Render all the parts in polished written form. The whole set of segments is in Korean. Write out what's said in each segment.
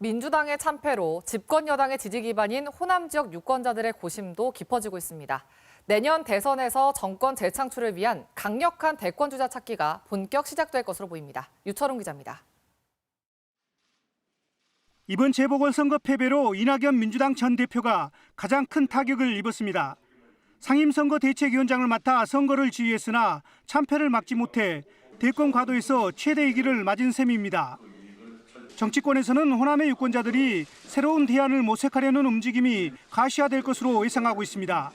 민주당의 참패로 집권 여당의 지지 기반인 호남 지역 유권자들의 고심도 깊어지고 있습니다. 내년 대선에서 정권 재창출을 위한 강력한 대권 주자 찾기가 본격 시작될 것으로 보입니다. 유철웅 기자입니다. 이번 재보궐선거 패배로 이낙연 민주당 전 대표가 가장 큰 타격을 입었습니다. 상임선거대책위원장을 맡아 선거를 지휘했으나 참패를 막지 못해 대권 과도에서 최대 위기를 맞은 셈입니다. 정치권에서는 호남의 유권자들이 새로운 대안을 모색하려는 움직임이 가시화될 것으로 예상하고 있습니다.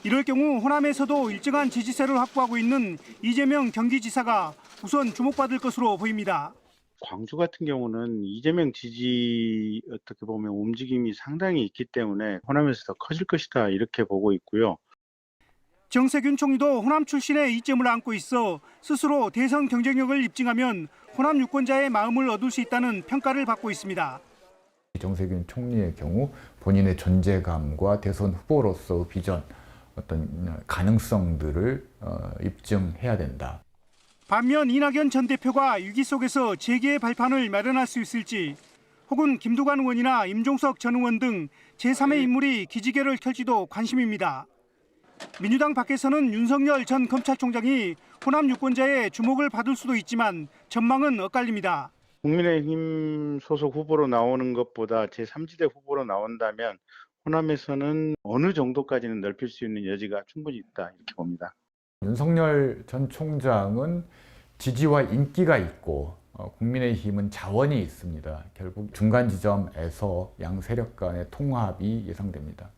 이럴 경우 호남에서도 일정한 지지세를 확보하고 있는 이재명 경기지사가 우선 주목받을 것으로 보입니다. 광주 같은 경우는 이재명 지지 어떻게 보면 움직임이 상당히 있기 때문에 호남에서 더 커질 것이다 이렇게 보고 있고요. 정세균 총리도 호남 출신의 이점을 안고 있어 스스로 대선 경쟁력을 입증하면 호남 유권자의 마음을 얻을 수 있다는 평가를 받고 있습니다. 정세균 총리의 경우 본인의 존재감과 대선 후보로서 비전, 어떤 가능성들을 입증해야 된다. 반면 이낙연 전 대표가 위기 속에서 재기의 발판을 마련할 수 있을지, 혹은 김두관 의원이나 임종석 전 의원 등 제3의 인물이 기지개를 켤지도 관심입니다. 민주당 밖에서는 윤석열 전 검찰총장이 호남 유권자의 주목을 받을 수도 있지만 전망은 엇갈립니다. 국민의힘 소속 후보로 나오는 것보다 제3지대 후보로 나온다면 호남에서는 어느 정도까지는 넓힐 수 있는 여지가 충분히 있다 이렇게 봅니다. 윤석열 전 총장은 지지와 인기가 있고 국민의힘은 자원이 있습니다. 결국 중간 지점에서 양 세력 간의 통합이 예상됩니다.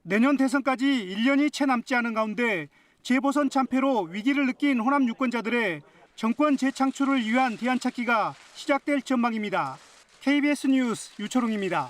내년 대선까지 1년이 채 남지 않은 가운데 재보선 참패로 위기를 느낀 호남 유권자들의 정권 재창출을 위한 대안 찾기가 시작될 전망입니다. KBS 뉴스 유철웅입니다.